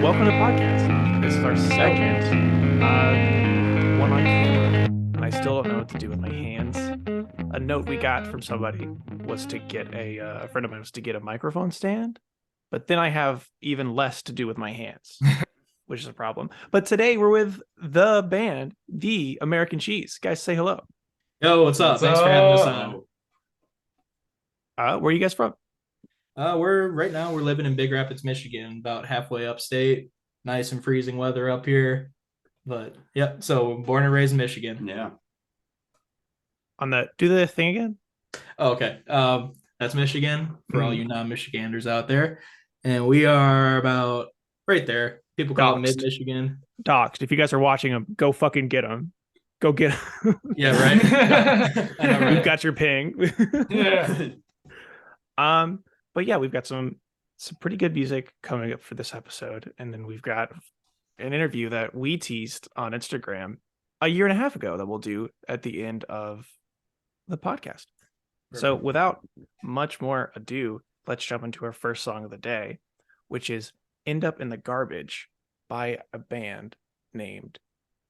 welcome to the podcast. This is our second one on camera, and I still don't know what to do with my hands. A note we got from somebody was to get a friend of mine was to get a microphone stand, but then I have even less to do with my hands, which is a problem. But today we're with the band, The American Cheese. Guys, say hello. Yo, what's up? Thanks for having us on. Where are you guys from? We're living in Big Rapids, Michigan, about halfway upstate. Nice and freezing weather up here. But yeah, so born and raised in Michigan. Yeah. Do the thing again. Oh, okay. That's Michigan for all you non-Michiganders out there. And we are about right there. People call it mid-Michigan. Doxed. If you guys are watching them, go fucking get them. Go get them. Yeah, right. I know, right? You've got your ping. Yeah. But yeah, we've got some pretty good music coming up for this episode, and then we've got an interview that we teased on Instagram a year and a half ago that we'll do at the end of the podcast. Perfect. So without much more ado, let's jump into our first song of the day, which is "End Up in the Garbage" by a band named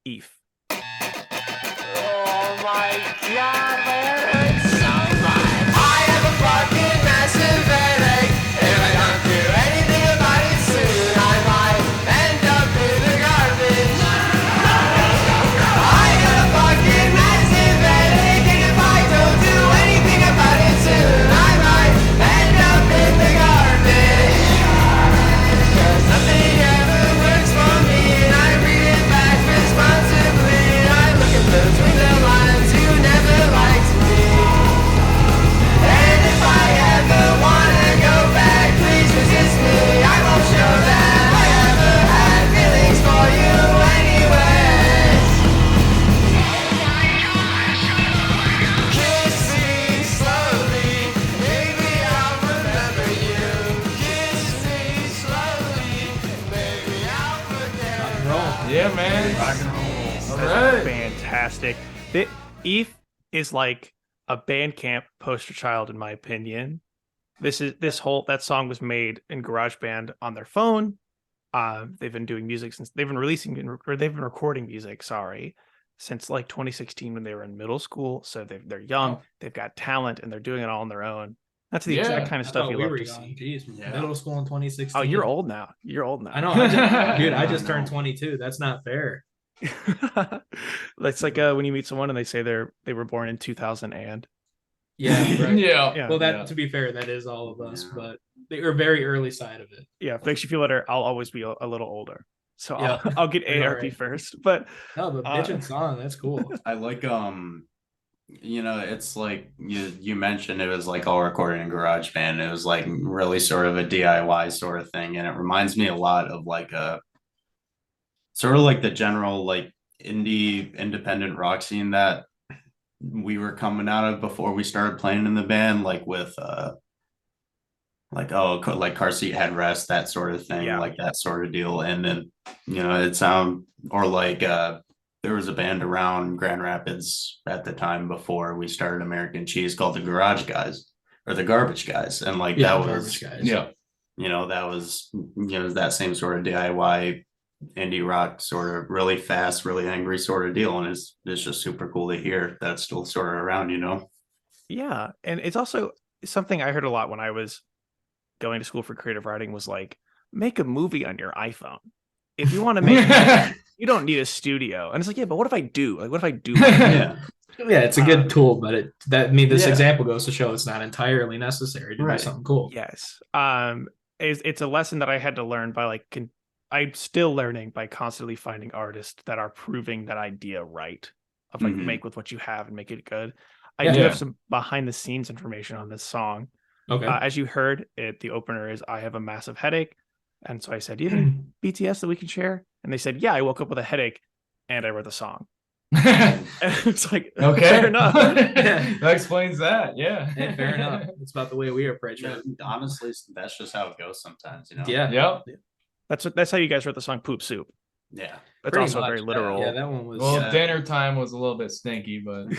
FEAT. Oh my god, man, it's so much. I have a fucking massive headache. If I don't do anything about it soon, I might end up in the garbage. I got a fucking massive headache, and if I don't do anything about it soon, I might end up in the garbage. Cause nothing ever works for me, and I read it back responsibly. I look at between the lines, you never liked me. And if I ever wanna go back, please resist me. I won't show that I ever had feelings for you anyways. Kiss me slowly, maybe I'll remember you. Kiss me slowly, maybe I'll forget. Yeah, man. Rock and roll. All right. Fantastic. FEAT is like a Bandcamp poster child, in my opinion. That song was made in GarageBand on their phone. They've been doing music they've been recording music, since like 2016 when they were in middle school. So they're young, They've got talent, and they're doing it all on their own. That's the exact kind of stuff you love to see. Jeez, middle school in 2016. Oh, you're old now. I know. I just turned 22. That's not fair. It's like when you meet someone and they say they were born in 2000 and yeah, right. Yeah. Well, to be fair, that is all of us, but they are very early side of it. Yeah, if it makes you feel better, I'll always be a little older, so yeah. I'll get ARP right. first. But no, the bitchin' song, that's cool. I like it's like you mentioned it was like all recorded in GarageBand. It was like really sort of a DIY sort of thing, and it reminds me a lot of like a sort of like the general like independent rock scene that we were coming out of before we started playing in the band, like with like car seat headrest, that sort of thing, like that sort of deal. And then it sound or like there was a band around Grand Rapids at the time before we started American Cheese called the Garage Guys or the Garbage Guys, and like that was Guys. That was that same sort of DIY indie rock, sort of really fast, really angry sort of deal. And it's just super cool to hear that's still sort of around, Yeah. And it's also something I heard a lot when I was going to school for creative writing was like, make a movie on your iPhone. If you want to make you don't need a studio. And it's like, yeah, but what if I do? Like, what if I do? Yeah, it's a good tool, but this example goes to show it's not entirely necessary to do something cool. Yes. It's a lesson that I had to learn by I'm still learning by constantly finding artists that are proving that idea right of like make with what you have and make it good. I do have some behind the scenes information on this song. Okay. As you heard, the opener is "I have a massive headache," and so I said, "Do you have any BTS that we can share?" And they said, "Yeah, I woke up with a headache, and I wrote the song." And it's like, okay, fair enough. That explains that. Yeah, hey, fair enough. It's about the way we approach it. Honestly, that's just how it goes sometimes. Yeah. Yep. That's how you guys wrote the song "Poop Soup." Yeah, that's also very literal. Yeah, that one was. Well, dinner time was a little bit stinky, but.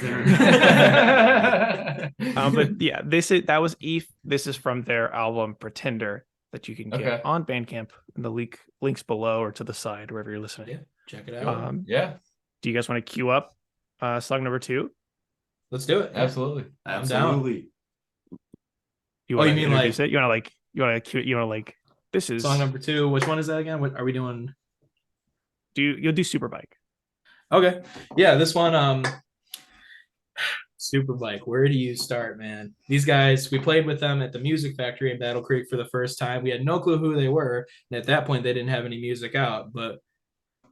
But yeah, that was FEAT. This is from their album Pretender. that you can Okay. get on Bandcamp, and the links below or to the side wherever you're listening. Yeah, check it out. Yeah, Do you guys want to queue up song number 2? Let's do it. Yeah. absolutely. I'm down. Absolutely. You Oh, want you to mean introduce like- it? You want to cue it? You want to like this is Song number 2. Which one is that again? What are we doing? you'll do Superbike. Okay. Yeah, this one, Superbike. Where do you start, man? These guys, we played with them at the Music Factory in Battle Creek for the first time. We had no clue who they were, and at that point, they didn't have any music out. But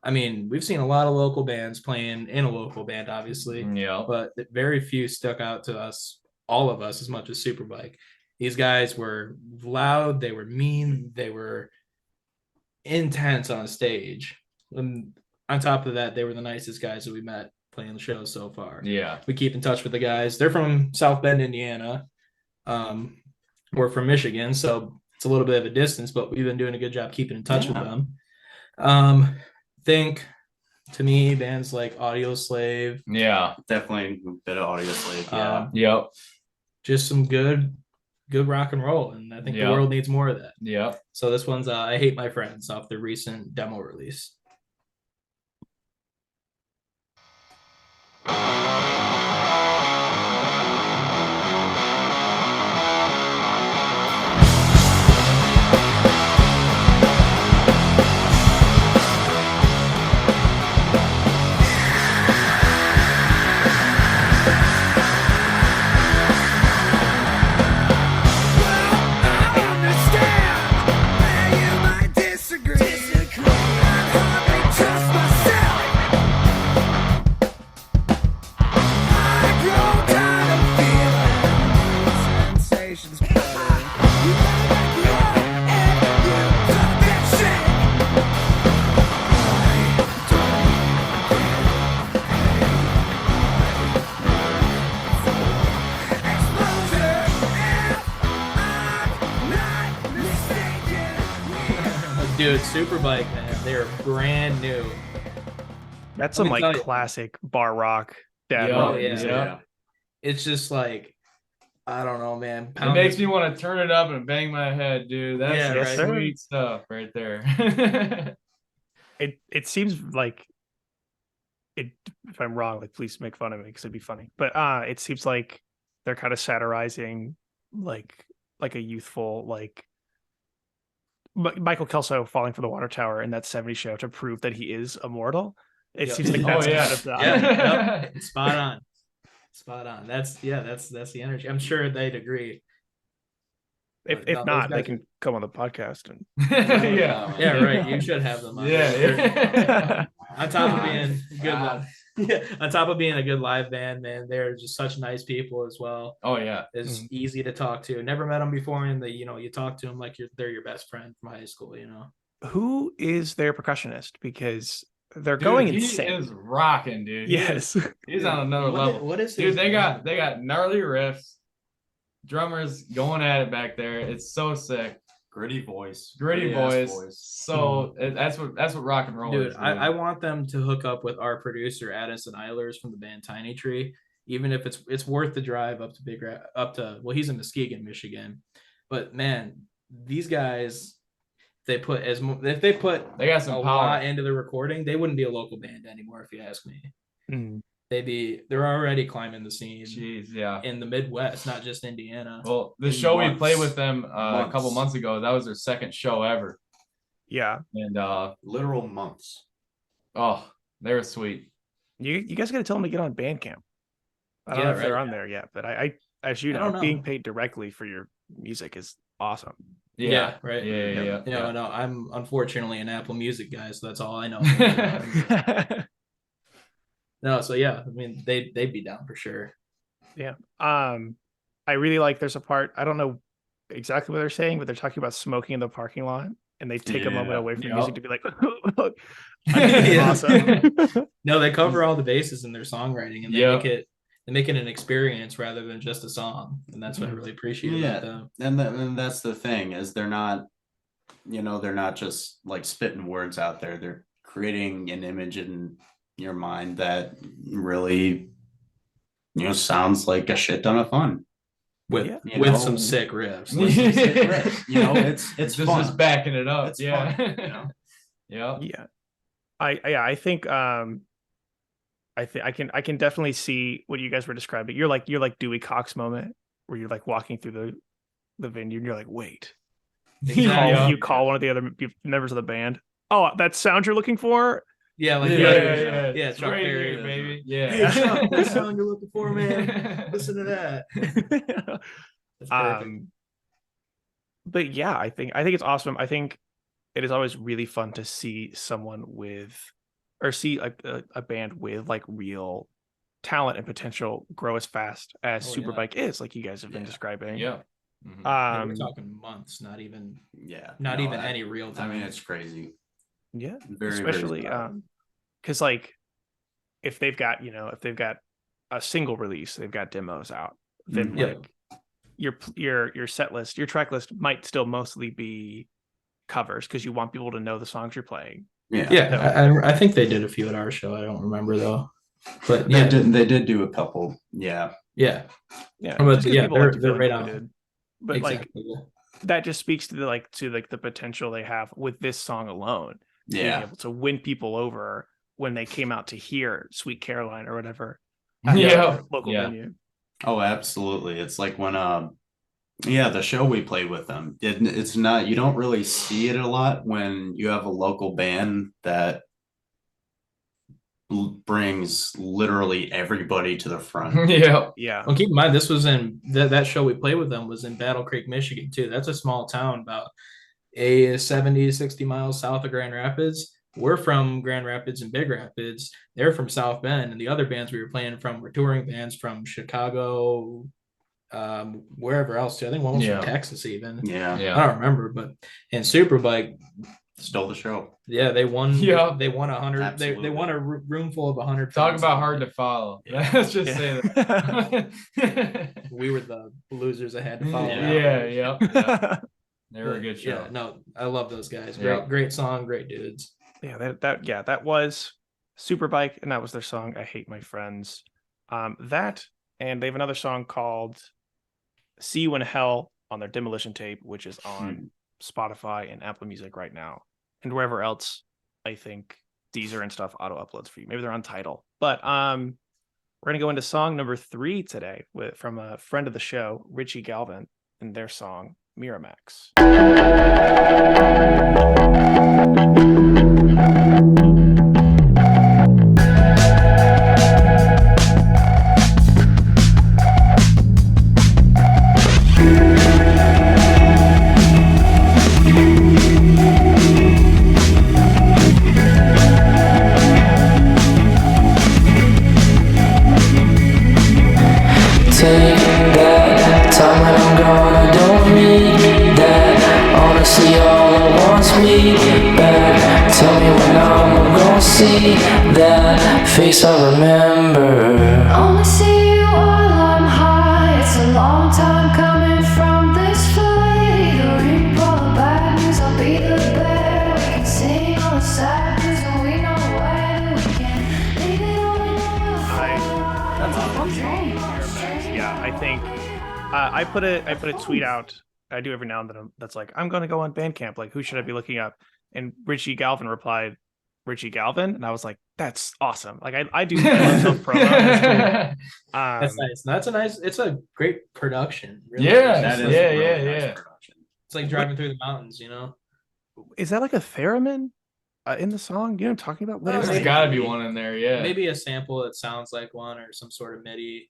I mean, we've seen a lot of local bands playing in a local band, obviously, Yeah. but very few stuck out to us, all of us, as much as Superbike. These guys were loud, they were mean, they were intense on stage. And on top of that, they were the nicest guys that we met playing the show so far. Yeah. We keep in touch with the guys. They're from South Bend, Indiana. We're from Michigan, so it's a little bit of a distance, but we've been doing a good job keeping in touch with them. Think to me, bands like Audio Slave, Yeah. Definitely a bit of Audio Slave. Yeah. uh, Yep. just some good rock and roll, and I think Yeah. the world needs more of that. Yep. So this one's I Hate My Friends off the recent demo release. Dude, Superbike, man, they're brand new. That's Let some me like tell you. classic bar rock dad Yeah, rock yeah. music. Yeah. It's just like, I don't know, man. It makes me want to turn it up and bang my head, dude. That's Yeah, right. some sweet stuff right there. It seems like it. If I'm wrong, like please make fun of me because it'd be funny. But it seems like they're kind of satirizing like a youthful like Michael Kelso falling from the water tower in that 70s show to prove that he is immortal. It Yep. seems like Oh, that's yeah. kind of the Yeah, yep, spot on. Spot on. That's the energy. I'm sure they'd agree. If No, those not, they guys can come on the podcast and Yeah. Yeah, right. You should have them on. Yeah. there. On top of being a good God. yeah, on top of being a good live band, man, they're just such nice people as well. Oh yeah. It's easy to talk to. Never met them before, and you talk to them like they're your best friend from high school. who is their percussionist? Because they're Dude, going he insane. is rocking, dude. He is- Yes. he's on another level. What is Dude, his they name? got gnarly riffs, drummers going at it back there. It's so sick. Gritty voice. Gritty Gritty-ass voice. So that's what rock and roll Dude, is. I want them to hook up with our producer Addison Eilers from the band Tiny Tree, even if it's worth the drive up to well, he's in Muskegon, Michigan. But man, these guys, if they put They got some a power. lot into the recording, they wouldn't be a local band anymore, if you ask me. Mm. They're already climbing the scene Jeez, yeah. in the Midwest, not just Indiana. Well, the In show we months. played with them a couple Months. months ago, that was their second show ever. Yeah. And Literal months. oh, they were sweet. You guys got to tell them to get on Bandcamp. I don't Yeah, know if they're right. on there yet, but I as you I don't know, know. being paid directly for your music is awesome. Yeah, right. Yeah. No, I'm unfortunately an Apple Music guy, so that's all I know. No, so yeah, I mean they'd be down for sure. I really like there's a part, I don't know exactly what they're saying, but they're talking about smoking in the parking lot and they take a moment Yeah. away from the Yep. music to be like, I think it's Yeah. awesome. No, they cover all the bases in their songwriting, and Yeah. they make it an experience rather than just a song, and that's what I really appreciate about them. And that's the thing is they're not just like spitting words out there. They're creating an image in your mind that really sounds like a shit ton of fun. with Yeah. You with know, some sick riffs. with some sick riffs. You know, it's This fun. is backing it up. It's yeah. fun, you know? Yep. Yeah. I think I can definitely see what you guys were describing. You're like Dewey Cox moment where you're like walking through the venue and you're like, wait. Exactly. You call one of the other members of the band. Oh, that sound you're looking for? Yeah, like Yeah. yeah, It's Chuck right Berry. here, baby. Hey, Yeah. Chuck, that sound you're looking for, man. Listen to that. That's perfect. But yeah, I think it's awesome. I think it is always really fun to see someone with, or see a band with like real talent and potential grow as fast as Oh, yeah. Superbike is, like you guys have been Yeah. describing. Yeah. Mhm. Yeah, we're talking months, not even any real time. I mean, it's crazy. Yeah, Very, especially very proud. because like if they've got a single release, they've got demos out, then Mhm. Yeah. like your set list, your track list might still mostly be covers because you want people to know the songs you're playing. Yeah. Yeah, I think they did a few at our show. I don't remember though, but They yeah, did do a couple. Yeah. yeah, Yeah, But just 'cause yeah, people like to they're feel right on. included. But like exactly. that just speaks to the potential they have with this song alone, being Yeah. able to win people over when they came out to hear Sweet Caroline or whatever Yeah. their local Yeah. venue. Oh, absolutely. It's like when the show we played with them. It's not, you don't really see it a lot when you have a local band that brings literally everybody to the front. Yeah. Yeah. Well, keep in mind, this was in that show we played with them was in Battle Creek, Michigan, too. That's a small town, about 70 to 60 miles south of Grand Rapids. We're from Grand Rapids and Big Rapids. They're from South Bend, and the other bands we were playing from were touring bands from Chicago, wherever else too. I think one was Yeah. from Texas, even. Yeah. Yeah. I don't remember, but in Superbike, Stole the show. yeah, they won. Yeah. They won 100. They Absolutely. won a room full of 100. Talk fans. about hard to follow. Yeah. Let's just say that. We were the losers that had to follow. Yeah. that. Yeah. They were a good show. Yeah, no, I love those guys. Yeah. Great song, great dudes. that was Superbike, and that was their song I Hate My Friends. That, and they have another song called See You in Hell on their Demolition tape, which is on Spotify and Apple Music right now, and wherever else I think Deezer and stuff auto uploads for you. Maybe they're on Tidal. But we're gonna go into song number 3 today from a friend of the show, Richie Galvan, and their song Miramax. Take that time when I'm gone, I don't need that. Honestly, all I want's me back. Tell me when I'm gonna see that face I remember. Only see you while I'm high. It's a long time coming from this fight. The reap all the bad news, I'll be the bear. We can sing all the sad news, and we know when we can leave it all in That's a fun song, Miramax. Yeah, I think I put a tweet out. I do every now and then. That's like, I'm gonna go on Bandcamp. Like, who should I be looking up? And Richie Galvan replied, Richie Galvan, and I was like, that's awesome. Like, I do self promo. That's nice. That's a nice. It's a great production. Really. Yeah. That is Yeah, a really yeah, nice yeah. production. It's like driving through the mountains. Is that like a theremin in the song? You know what I'm talking about? What is There's it? got to be one in there. Yeah. Maybe a sample that sounds like one or some sort of MIDI,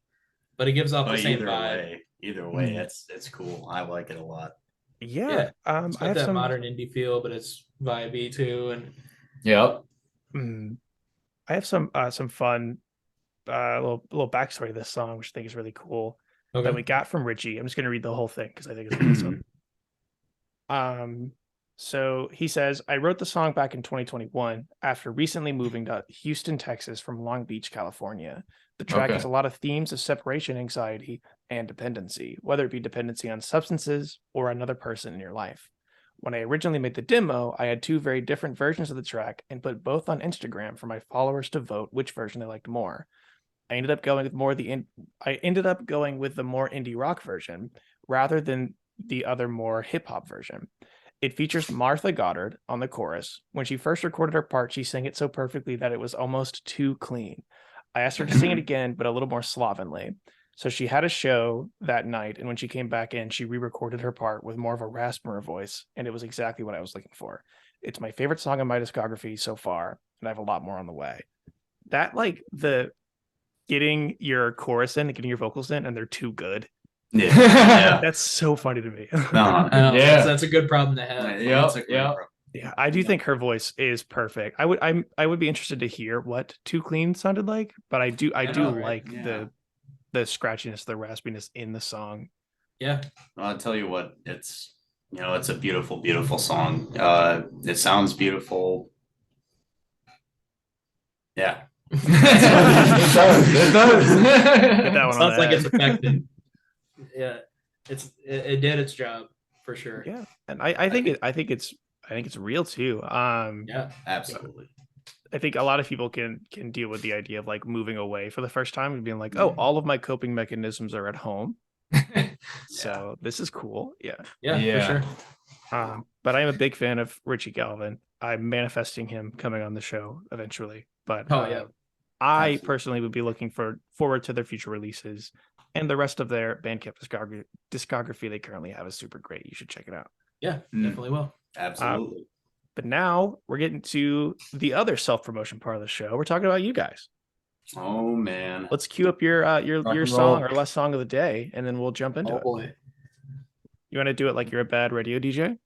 but it gives off the But same vibe. either way, it's cool. I like it a lot. Yeah. It's I got have that some modern indie feel, but it's vibey too. And Yep. I have some fun little backstory to this song, which I think is really cool. okay. That we got from Richie. I'm just going to read the whole thing because I think it's awesome. So he says, I wrote the song back in 2021 after recently moving to Houston, Texas from Long Beach, California. The track Okay. has a lot of themes of separation anxiety and dependency, whether it be dependency on substances or another person in your life. When I originally made the demo, I had 2 very different versions of the track and put both on Instagram for my followers to vote which version they liked more. I ended up going with the more indie rock version rather than the other more hip hop version. It features Martha Goddard on the chorus. When she first recorded her part, she sang it so perfectly that it was almost too clean. I asked her to sing it again, but a little more slovenly. So she had a show that night, and when she came back in, she re-recorded her part with more of a raspier voice, and it was exactly what I was looking for. It's my favorite song in my discography so far, and I have a lot more on the way. That, like, the getting your chorus in and getting your vocals in, and they're too good. Yeah. That's so funny to me. No, Yeah. That's a good problem to have. that's a great Yep. pro- Yeah, I do think her voice is perfect. I would be interested to hear what Too Clean sounded like, but I do know, right? like Yeah. the scratchiness, the raspiness in the song. Yeah. Well, I'll tell you what, it's it's a beautiful, beautiful song. It sounds beautiful. Yeah. It does. Get that one on Sounds like that. it's effective. Yeah, it did its job for sure. Yeah, and I think it's real too. Yeah. Absolutely. I think a lot of people can deal with the idea of like moving away for the first time and being like, oh, all of my coping mechanisms are at home. So this is cool. Yeah. Yeah. For sure. But I'm a big fan of Richie Galvan. I'm manifesting him coming on the show eventually. But Oh, yeah. I Absolutely. personally would be looking forward to their future releases, and the rest of their Bandcamp discography they currently have is super great. You should check it out. Yeah, Mm. definitely will. Absolutely. But now we're getting to the other self-promotion part of the show. We're talking about you guys. Oh man. Let's cue up your and song roll. or last song of the day, and then we'll jump into Oh it. boy. You want to do it like you're a bad radio DJ?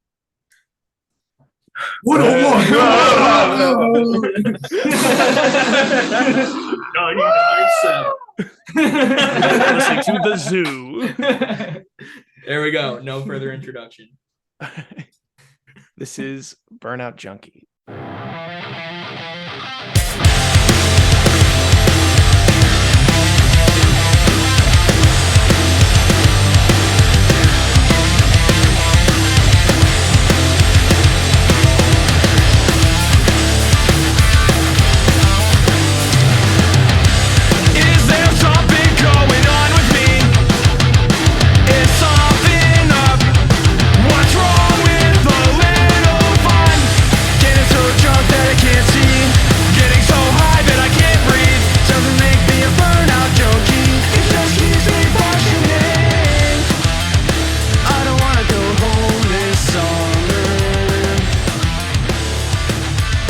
Listening to the zoo. There we go. No further introduction. This is Burnout Junkie. Is there something going on with me? Is something up? What's wrong with a little fun? Getting so drunk that I can't see. Getting so high that I can't breathe. Doesn't make me a burnout junkie. It just keeps me functioning. I don't wanna go home this summer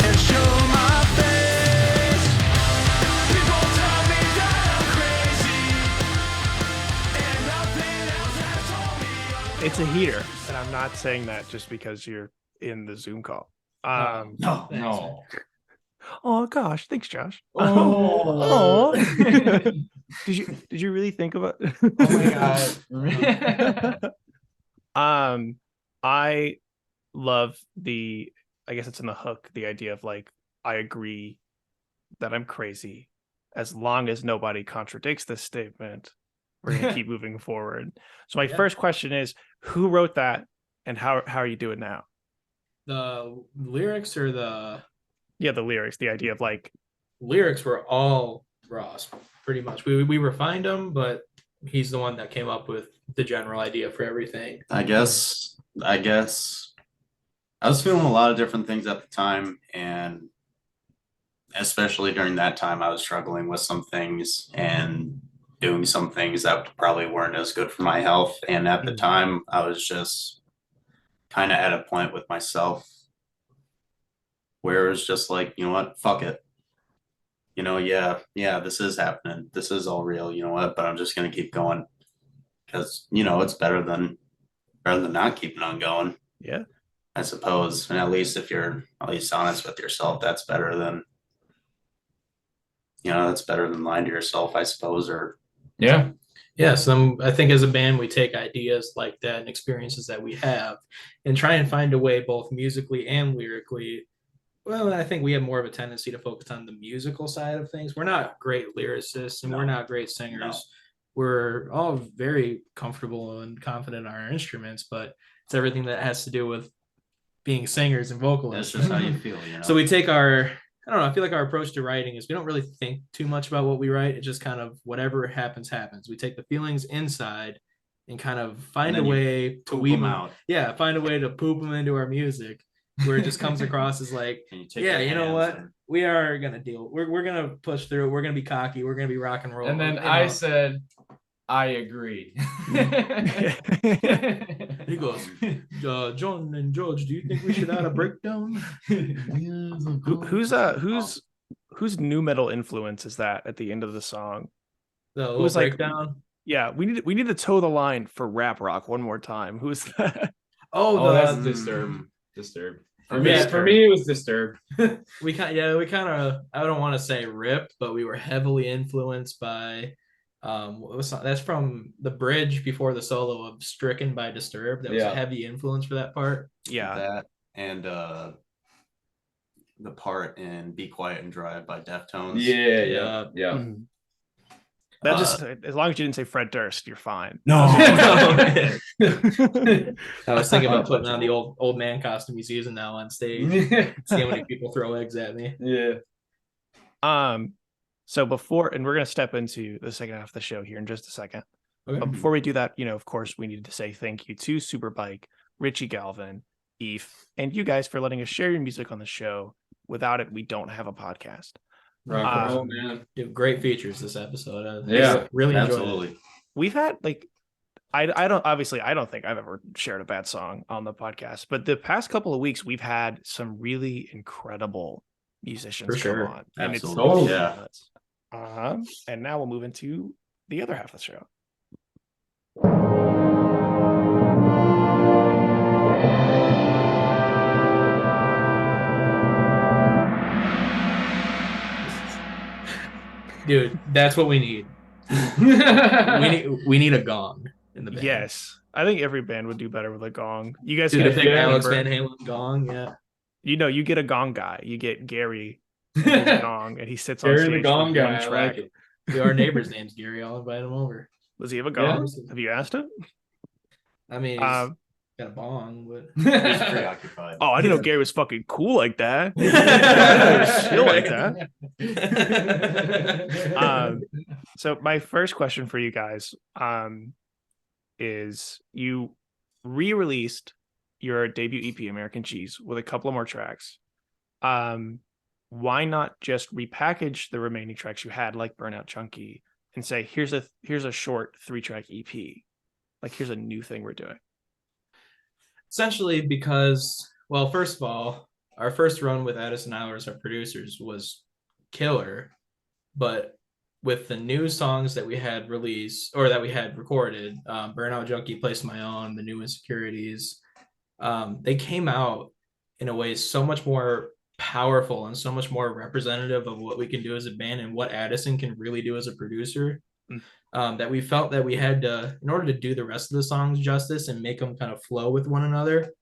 and show my face. People tell me that I'm crazy, and nothing else has told me. It's a heater, and I'm not saying that just because you're in the Zoom call. No. No. Oh gosh, thanks, Josh. Oh. Did you really think about? Oh my god. I love I guess it's in the hook, the idea of like, I agree that I'm crazy. As long as nobody contradicts this statement, we're gonna keep moving forward. So my Yeah. first question is, who wrote that, and how are you doing now? The lyrics or the Yeah, the lyrics, the idea of like, lyrics were all Ross, pretty much. We refined them, but he's the one that came up with the general idea for everything. I guess I was feeling a lot of different things at the time, and especially during that time I was struggling with some things and doing some things that probably weren't as good for my health. And at the time I was just kind of at a point with myself where it was just like, you know what, fuck it. Yeah, this is happening. This is all real, you know what, but I'm just gonna keep going. Because it's better than not keeping on going, yeah, I suppose. And at least if you're at least honest with yourself, that's better than lying to yourself, I suppose. Or Yeah. Yeah, so I think as a band, we take ideas like that and experiences that we have and try and find a way, both musically and lyrically. Well, I think we have more of a tendency to focus on the musical side of things. We're not great lyricists and we're not great singers. No. We're all very comfortable and confident in our instruments, but it's everything that has to do with being singers and that's vocalists. just how you feel, So we take our I don't know. I feel like our approach to writing is we don't really think too much about what we write. It's just kind of whatever happens, happens. We take the feelings inside and kind of find a then you way to poop weave 'em them out. Yeah, find a way to poop them into our music, where it just comes across as like, And you take yeah, your you know hands what? and- We are gonna deal. We're gonna push through it. We're gonna be cocky. We're gonna be rock and roll. And then you I know. said, I agree. He goes, John and George, do you think we should add a breakdown? Whose new metal influence is that at the end of the song? The Who's little like- breakdown. Yeah, we need to toe the line for rap rock one more time. Who's that? Oh, that's Mm. Disturbed. Disturbed. For Yeah, me, for me, it was Disturbed. We kind of I don't want to say ripped, but we were heavily influenced by what was that's from the bridge before the solo of Stricken by Disturbed. That was Yeah. a heavy influence for that part. Yeah, That and the part in Be Quiet and Drive by Deftones. Yeah. Mhm. That just as long as you didn't say Fred Durst, you're fine. No. I was thinking about putting on the old man costume he's using now on stage. See how many people throw eggs at me. Yeah. So before, and we're gonna step into the second half of the show here in just a second. Okay. But before we do that, of course, we needed to say thank you to Superbike, Richie Galvan, Eve, and you guys for letting us share your music on the show. Without it, we don't have a podcast. Rock and roll, Um, man. Dude, great features this episode. Yeah, really enjoyed it. Absolutely. We've had I don't think I've ever shared a bad song on the podcast, but the past couple of weeks we've had some really incredible musicians For sure. come on. And Absolutely. it's Yeah. nuts. And now we'll move into the other half of the show. Dude, that's what we need. We need a gong in the band. Yes. I think every band would do better with a gong. You guys Dude, get I a think Alex gatekeeper. Van Halen gong, yeah. You get a gong guy. You get Gary with a gong, and he sits on Gary stage the for Gong one guy. I track. like it. Our neighbor's name's Gary. I'll invite him over. Does he have a Yeah. gong? Have you asked him? I mean, he's Um, got a bong, but He's preoccupied. Oh, I didn't know Gary was fucking cool like that. I didn't know he was chill like that. So my first question for you guys is you re-released your debut EP, American Cheese, with a couple of more tracks. Why not just repackage the remaining tracks you had, like Burnout, Junkie, and say, here's a short 3-track EP. Like, here's a new thing we're doing. essentially because, well, first of all, our first run with Addison Hours, our producers, was killer. But with the new songs that we had released or that we had recorded, Burnout, Junkie, Place My Own, the new Insecurities, they came out in a way so much more powerful and so much more representative of what we can do as a band and what Addison can really do as a producer. That we felt that we had to, in order to do the rest of the songs justice and make them kind of flow with one another,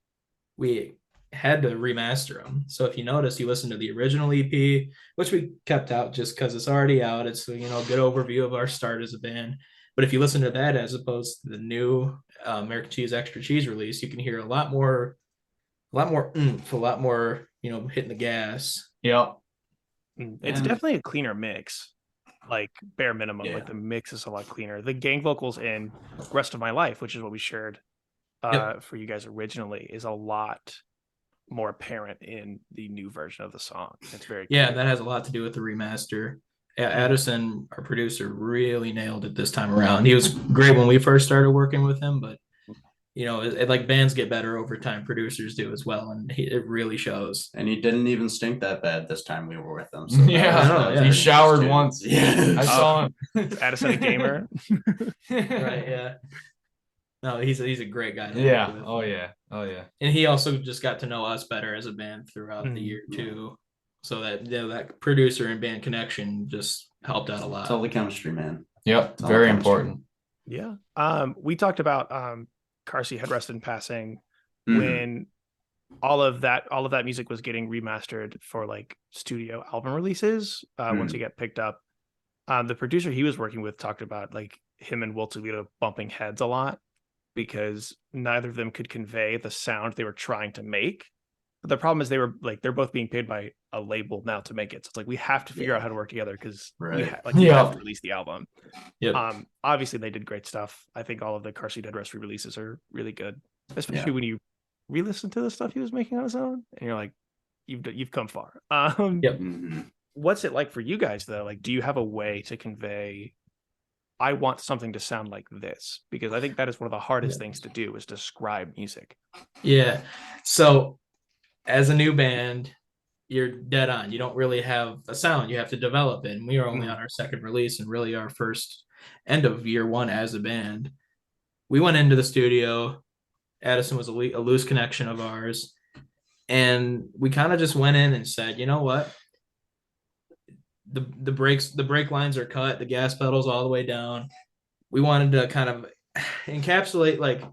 we had to remaster them. So if you notice, you listen to the original EP, which we kept out just because it's already out. It's, you know, a good overview of our start as a band. But if you listen to that as opposed to the new American Cheese Extra Cheese release, you can hear a lot more oomph, a lot more, you know, hitting the gas. Yep. It's And- definitely a cleaner mix, like bare minimum. Yeah. Like the mix is a lot cleaner. The gang vocals in Rest of My Life, which is what we shared Yep. for you guys originally, is a lot more apparent in the new version of the song. It's very Yeah, clear. that has a lot to do with the remaster. Addison, our producer, really nailed it this time around. He was great when we first started working with him, but you know, like bands get better over time, producers do as well, and it really shows. And he didn't even stink that bad this time we were with him. So Yeah, I know, yeah. he showered Dude. once. Yeah. I saw him. Addison a gamer. Right? Yeah. No, he's a great guy. to Yeah. work with. Oh yeah. Oh yeah. And he also just got to know us better as a band throughout the Mhm. year too. So that, you know, that producer and band connection just helped out a lot. It's all the chemistry, man. Yep. It's all Very chemistry. important. Yeah. We talked about Carsey had rested in passing Mhm. when all of that music was getting remastered for like studio album releases. Once it got picked up, the producer he was working with talked about like him and Will Toledo bumping heads a lot because neither of them could convey the sound they were trying to make. But the problem is they're both being paid by a label now to make it. So it's like we have to figure out how to work together because Right. we have to release the album. Yep. Obviously they did great stuff. I think all of the Car Seat Headrest re-releases are really good, especially when you re-listen to the stuff he was making on his own, and you're like, you've come far. Yep. What's it like for you guys though? Like, do you have a way to convey, I want something to sound like this? Because I think that is one of the hardest things to do, is describe music. Yeah. So as a new band, you're dead on. You don't really have a sound. You have to develop it. And we are only on our second release and really our first end of year one as a band. We went into the studio. Addison was a loose connection of ours. And we kind of just went in and said, you know what? The brake lines are cut, the gas pedals all the way down. We wanted to kind of encapsulate like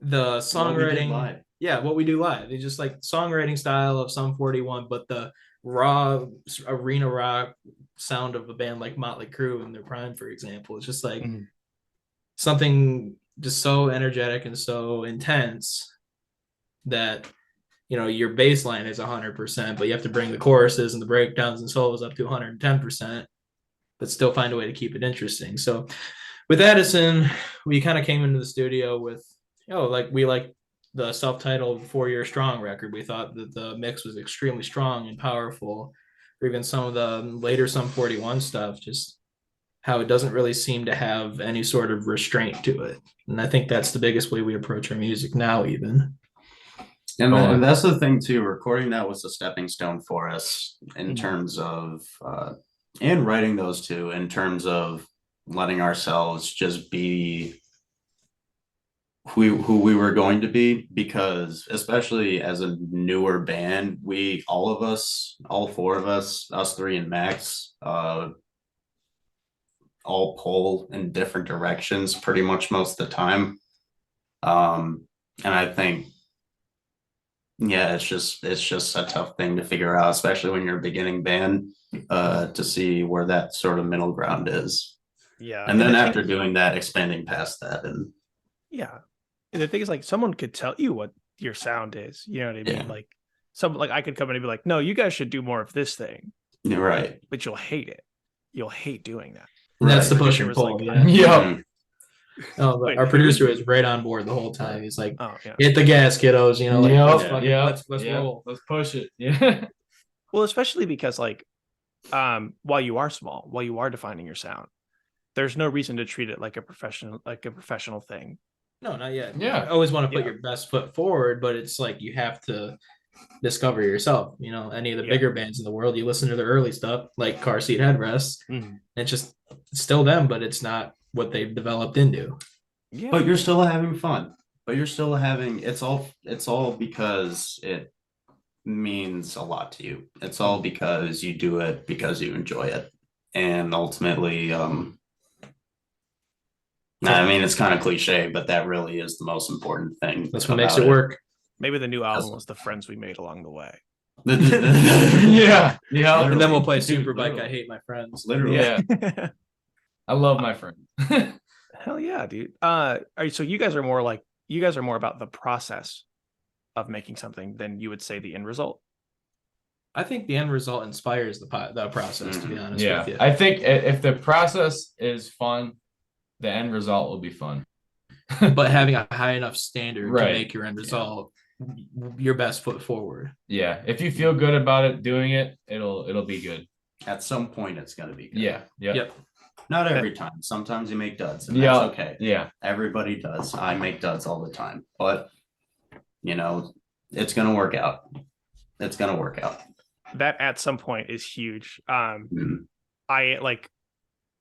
the songwriting. What we do live. It's just like songwriting style of Sum 41, but the raw arena rock sound of a band like Motley Crue in their prime, for example. It's just like something just so energetic and so intense that, you know, your bass line is 100%, but you have to bring the choruses and the breakdowns and solos up to 110%, but still find a way to keep it interesting. So with Addison, we kind of came into the studio with, we like the self-titled 4 Year Strong record. We thought that the mix was extremely strong and powerful, or even some of the later Sum 41 stuff, just how it doesn't really seem to have any sort of restraint to it. And I think that's the biggest way we approach our music now, even. And that's the thing too, recording that was a stepping stone for us in terms of and writing those two, in terms of letting ourselves just be who we were going to be, because especially as a newer band, all four of us, us three and Max, all pull in different directions pretty much most of the time. And I think it's just a tough thing to figure out, especially when you're a beginning band, to see where that sort of middle ground is. Yeah. And then after doing that, expanding past that. And the thing is, like, someone could tell you what your sound is. You know what I mean? Yeah. Like I could come in and be like, no, you guys should do more of this thing. Right. But you'll hate it. You'll hate doing that. And that's the push and Producer was pull. like, Yeah. Mhm. But our producer was right on board the whole time. He's like, oh yeah. hit the gas, kiddos. You know, let's roll. Let's push it. Yeah. Well, especially because while you are small, while you are defining your sound, there's no reason to treat it like a professional thing. No, not yet. Yeah. I always want to put your best foot forward, but it's like you have to discover yourself. You know, any of the bigger bands in the world, you listen to their early stuff, like Car Seat Headrest. It's still them, but it's not what they've developed into. Yeah. But you're still having fun. But you're still having it's all because it means a lot to you. It's all because you do it because you enjoy it. And ultimately, I mean, it's kind of cliche, but that really is the most important thing. That's what makes it work. Maybe the new album was the friends we made along the way. Yeah. And then we'll play Superbike. I Hate My Friends. Literally. Yeah. I love my friend. Hell yeah, dude. So you guys are more about the process of making something than you would say the end result. I think the end result inspires the process, to be honest with you. I think if the process is fun, the end result will be fun. But having a high enough standard to Right. make your end result your best foot forward. Yeah. If you feel good about it, doing it, it'll be good. At some point, it's going to be good. Yeah. Yep. Not every time. Sometimes you make duds, and Yeah. that's okay. Yeah. Everybody does. I make duds all the time. But, it's going to work out. It's going to work out. That at some point is huge. Mhm.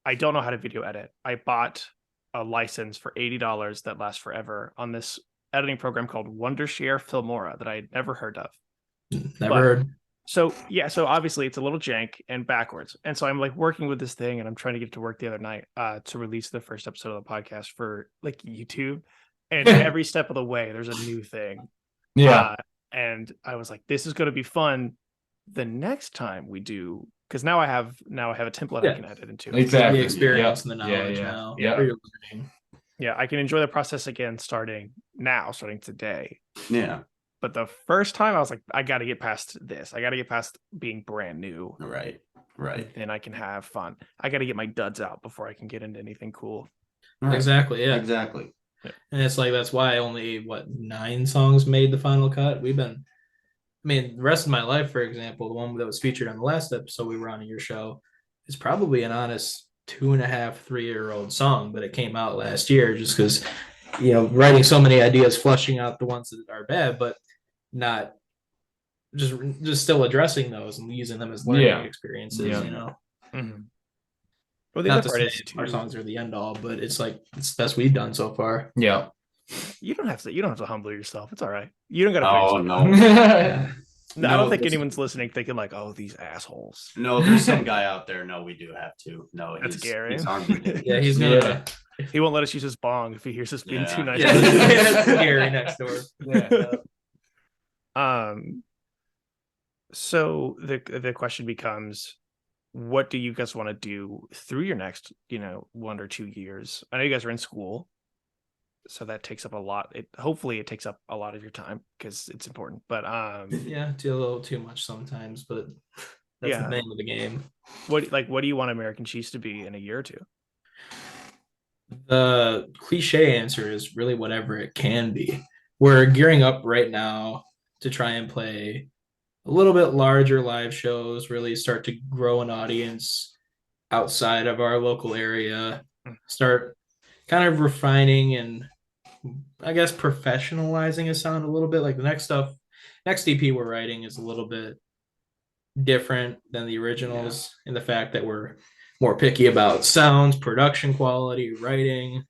I don't know how to video edit. I bought a license for $80 that lasts forever on this editing program called Wondershare Filmora that I had never heard of. Never heard. So obviously it's a little jank and backwards. And so I'm working with this thing and I'm trying to get it to work the other night to release the first episode of the podcast for YouTube. And every step of the way, there's a new thing. Yeah. And I was like, this is going to be fun the next time we do, because now I have a template I can edit into. Exactly. The experience and the knowledge Yeah. now. Yeah. You're learning. Yeah, I can enjoy the process again starting today. Yeah. But the first time I was like, I got to get past this. I got to get past being brand new. Right. Then I can have fun. I got to get my duds out before I can get into anything cool. Right. Exactly. Yeah. Exactly. And it's like that's why only 9 songs made the final cut. The rest of my life, for example, the one that was featured on the last episode we were on in your show, is probably an honest 2.5, 3-year-old song, but it came out last year just because, writing so many ideas, flushing out the ones that are bad, but not just still addressing those and using them as learning experiences. Mm-hmm. Well, the Not other to part say is too, our songs are the end all, but it's like it's the best we've done so far. Yeah. you don't have to humble yourself. It's all right. You don't got to. Oh yourself no. down. No, I don't No, think this- anyone's listening thinking like, oh, these assholes. No, there's some guy out there. No, we do have to. No, That's Gary. He's armed with it. Yeah, he's gonna. He won't let us use his bong if he hears us being Yeah. too nice. Yeah, that's Gary next door. So the question becomes, what do you guys want to do through your next 1 or 2 years? I know you guys are in school, so that takes up a lot. Hopefully it takes up a lot of your time because it's important, but Yeah, a little too much sometimes, but that's Yeah. the name of the game. what do you want American Cheese to be in a year or two? The cliche answer is really whatever it can be. We're gearing up right now to try and play a little bit larger live shows, really start to grow an audience outside of our local area, start kind of refining and I guess professionalizing a sound a little bit. Like the next EP we're writing is a little bit different than the originals in the fact that we're more picky about sounds, production quality, writing.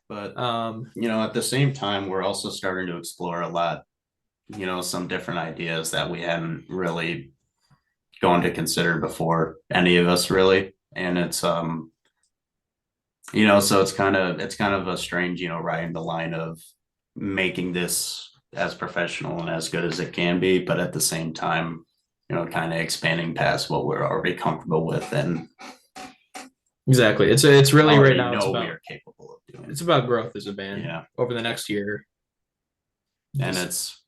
But at the same time, we're also starting to explore a lot, some different ideas that we hadn't really gone to consider before, any of us really. And it's so it's kind of a strange, riding the line of making this as professional and as good as it can be, but at the same time, kind of expanding past what we're already comfortable with and Exactly. It's really right now. know we are capable of doing. It's about growth as a band. Yeah. Over the next year. And it's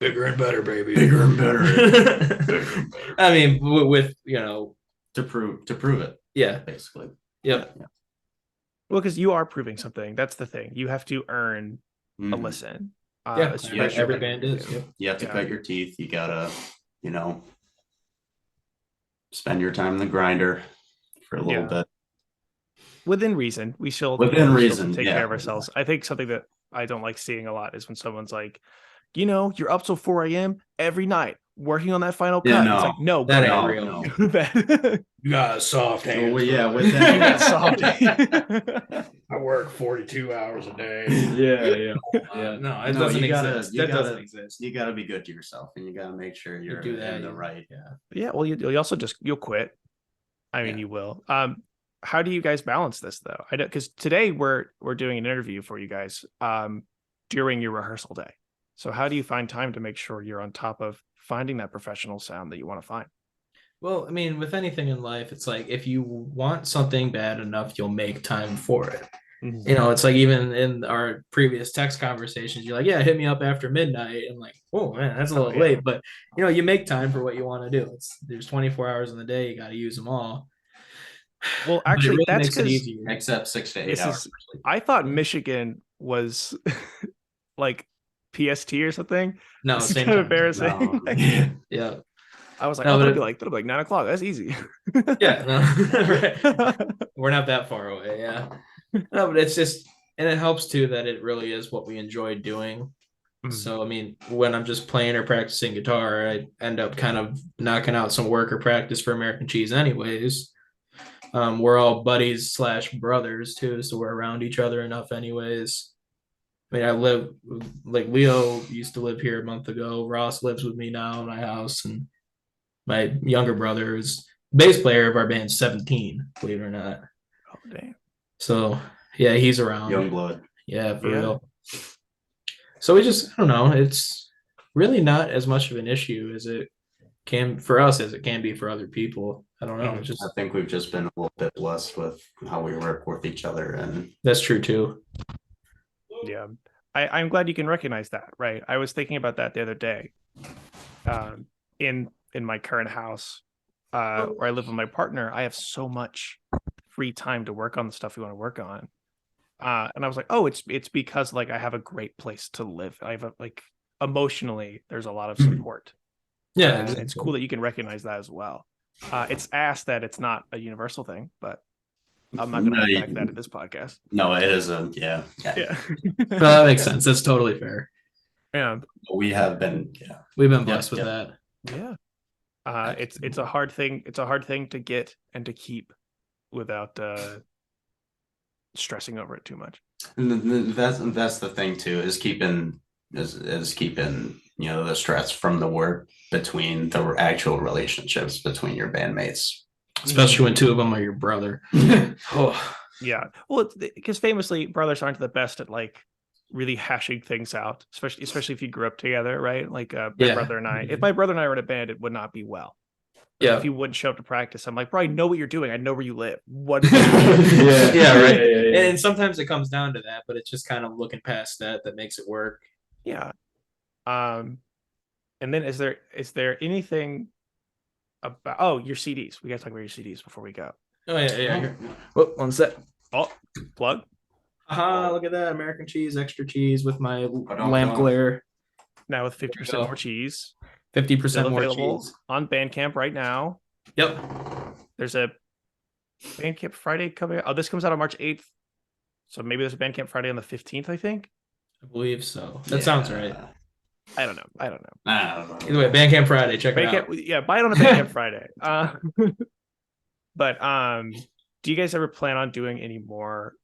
bigger and better, baby. bigger and better. Bigger and better. I mean, with To prove it, yeah. basically. Yep. Yeah. Well, because you are proving something. That's the thing. You have to earn a Mhm. listen. Yeah, especially every when band you're is. new. Yep. You have to Yeah. cut your teeth. You gotta, spend your time in the grinder for a little Yeah. bit. Within reason. We still Within still reason, take yeah. care of ourselves. I think something that I don't like seeing a lot is when someone's like, you're up till 4 a.m. every night working on that final cut. Yeah, It's no. like, no, That bro. ain't No, real. no. That- You got a soft Oh, well, yeah, with you got that, soft. I work 42 hours a day. Yeah. No, it No, doesn't you gotta- exist. you That gotta- doesn't exist. you gotta be good to yourself, and you gotta make sure you're do that, in the yeah. right. Yeah, well, you also you'll quit. I mean, Yeah. you will. How do you guys balance this though? I don't, because today we're doing an interview for you guys during your rehearsal day. So how do you find time to make sure you're on top of finding that professional sound that you want to find? Well, I mean, with anything in life, it's like if you want something bad enough, you'll make time for it. It's like even in our previous text conversations, you're like, yeah, hit me up after midnight. And like, oh man, that's a little yeah. late. But you make time for what you want to do. There's 24 hours in the day, you got to use them all. Well, But it actually, really that's makes it because easier. Except 6 to 8 This hours. is- for sleep. I thought Michigan was like PST or something. No, It's same kind of time. embarrassing. No. Yeah. I was like, No, oh, but that'll be like 9 o'clock. That's easy. Yeah. No, right. We're not that far away. Yeah. No, but it's just, and it helps too that it really is what we enjoy doing. Mhm. So, I mean, when I'm just playing or practicing guitar, I end up kind of knocking out some work or practice for American Cheese anyways. We're all buddies / brothers too, so we're around each other enough anyways. I mean, I live, like Leo used to live here a month ago. Ross lives with me now in my house, and my younger brother is bass player of our band, 17, believe it or not. Oh, damn. So, yeah, he's around. Young blood. Yeah, for Yeah. real. So I don't know. It's really not as much of an issue as it can for us as it can be for other people. I don't know. It's just I think we've just been a little bit blessed with how we work with each other, and that's true too. Yeah. I'm glad you can recognize that, right? I was thinking about that the other day. In my current house, where I live with my partner, I have so much free time to work on the stuff we want to work on. And I was like, oh, it's because like I have a great place to live. I have like emotionally, there's a lot of support. Yeah, And exactly. it's cool that you can recognize that as well. It's ass that it's not a universal thing, but I'm not going to unpack that in this podcast. No, it isn't. Yeah. Yeah. No, that makes sense. That's totally fair. Yeah. We have been, yeah. We've been blessed Yep, with yep. that. Yeah. It's a hard thing. It's a hard thing to get and to keep without stressing over it too much. And that's the thing too, is keeping the stress from the work between the actual relationships between your bandmates. Especially when two of them are your brother. Oh, Yeah. Well, because famously, brothers aren't the best at like really hashing things out, especially if you grew up together, right? Like my Yeah. brother and I. If my brother and I were in a band, it would not be well. yeah. If he wouldn't show up to practice, I'm like, bro, I know what you're doing. I know where you live. What? Yeah, right. Yeah. And sometimes it comes down to that, but it's just kind of looking past that makes it work. Yeah. And then is there anything about your CDs? We gotta talk about your CDs before we go. Oh yeah. Here. Oh, one sec. Oh, plug. Look at that. American cheese, extra cheese with my Ba-dum-dum. lamp glare. Now with 50% go. more cheese. 50% Still more available cheese. on Bandcamp right now. Yep. There's a Bandcamp Friday coming out. Oh, this comes out on March 8th. So maybe there's a Bandcamp Friday on the 15th, I think. I believe so. That sounds right. I don't know. Either way, Bandcamp Friday. Check it out. Yeah, buy it on a Bandcamp Friday. But do you guys ever plan on doing any more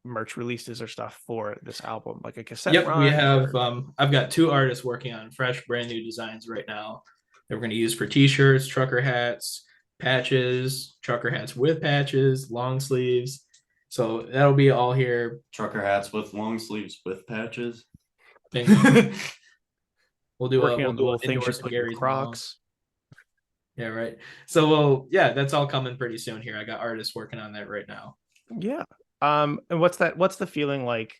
merch releases or stuff for this album, like a cassette? Yep, run we have. or- I've got 2 artists working on fresh, brand new designs right now that we're going to use for T-shirts, trucker hats, patches, trucker hats with patches, long sleeves. So that'll be all here. Trucker hats with long sleeves with patches. Bingo. We'll do working a on the little things you endorse put in your Gary's mom. Crocs. Yeah, right. So that's all coming pretty soon here. I got artists working on that right now. Yeah. And what's the feeling like?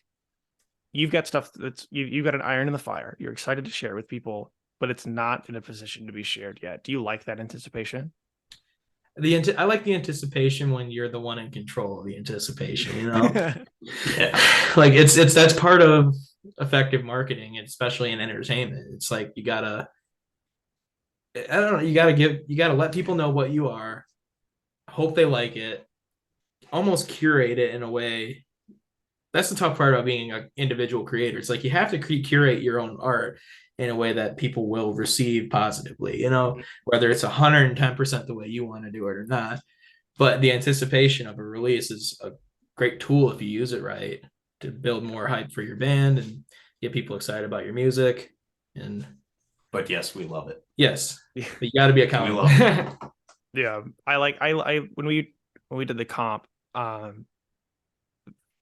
You've got stuff that's you've got an iron in the fire. You're excited to share with people, but it's not in a position to be shared yet. Do you like that anticipation? I like the anticipation when you're the one in control of the anticipation, you know? Yeah. Like that's part of effective marketing, especially in entertainment. It's like you gotta let people know what you are, hope they like it, almost curate it in a way. That's the tough part about being an individual creator. It's like you have to curate your own art in a way that people will receive positively, whether it's 110% the way you want to do it or not. But the anticipation of a release is a great tool if you use it right to build more hype for your band and get people excited about your music. And But yes, we love it. yes, Yeah. but you got to be accountable. We love Yeah. I when we did the comp,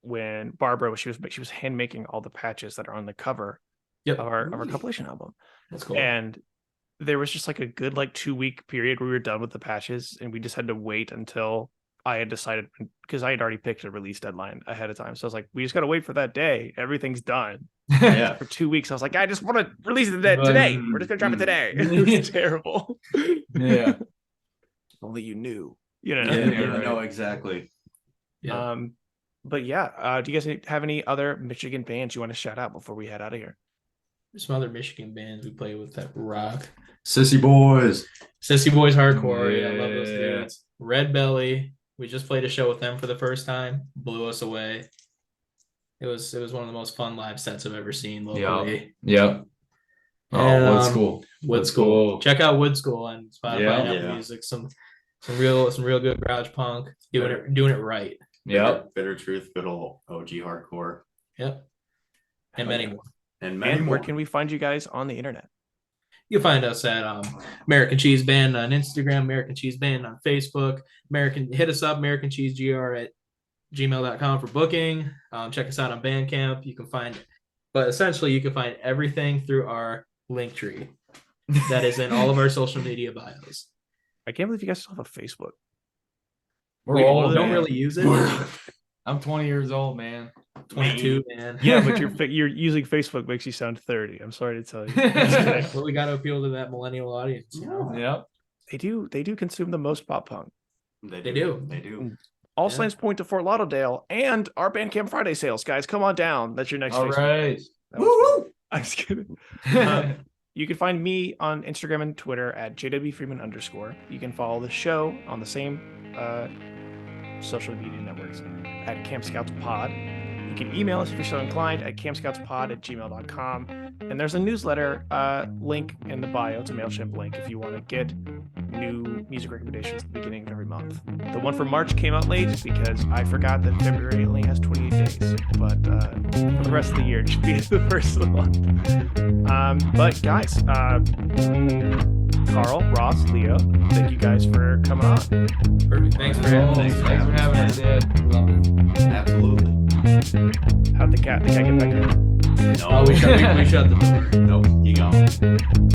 when Barbara she was hand making all the patches that are on the cover Yep. of our compilation album. That's cool. And there was just like a good 2-week period where we were done with the patches and we just had to wait until I had decided, because I had already picked a release deadline ahead of time. So I was like, we just got to wait for that day. Everything's done. Yeah. For 2 weeks, I was like, I just want to release it today. We're just going to drop it today. It was terrible. Yeah. Only you knew, Yeah, right. no, exactly. Yeah. But yeah, do you guys have any other Michigan bands you want to shout out before we head out of here? There's some other Michigan bands we play with that rock. Sissy Boys. Sissy Boys Hardcore. Yeah, I love those Yeah. dudes. Red Belly. We just played a show with them for the first time. Blew us away. It was one of the most fun live sets I've ever seen locally. Yep. Oh, And, Wood School. Wood School. Check out Wood School on Spotify Yeah. and Apple Yeah. Music. Some real good garage punk. Doing it right. Yep. Bitter Truth, good old OG hardcore. Yep. And many more. And many And more. where can we find you guys on the internet? You can find us at American Cheese Band on Instagram, American Cheese Band on Facebook. Hit us up, americancheesegr@gmail.com for booking. Check us out on Bandcamp. But essentially you can find everything through our link tree that is in all of our social media bios. I can't believe you guys still have a Facebook. We're We old, don't man. really use it. I'm 20 years old, man. 22, man. Yeah, but you're using Facebook makes you sound 30. I'm sorry to tell you. Well, we got to appeal to that millennial audience. You know? Yep. They do consume the most pop punk. They do. They do. All Yeah. signs point to Fort Lauderdale and our Bandcamp Friday sales, guys. Come on down. That's your next. All Facebook right. post. That was fun. I'm just kidding. You can find me on Instagram and Twitter at jwfreeman_. You can follow the show on the same social media networks at Camp Scouts Pod. You can email us if you're so inclined at campscoutspod@gmail.com. And there's a newsletter link in the bio. It's a MailChimp link if you want to get new music recommendations at the beginning of every month. The one for March came out late because I forgot that February only has 28 days. But for the rest of the year, it should be the first of the month. But guys, Carl, Ross, Leo, thank you guys for coming on. Perfect. Thanks for having us. Thanks for having us, Ed. Love it. Absolutely. How'd the cat get back in? No, Oh, we shut the door. Nope. You go.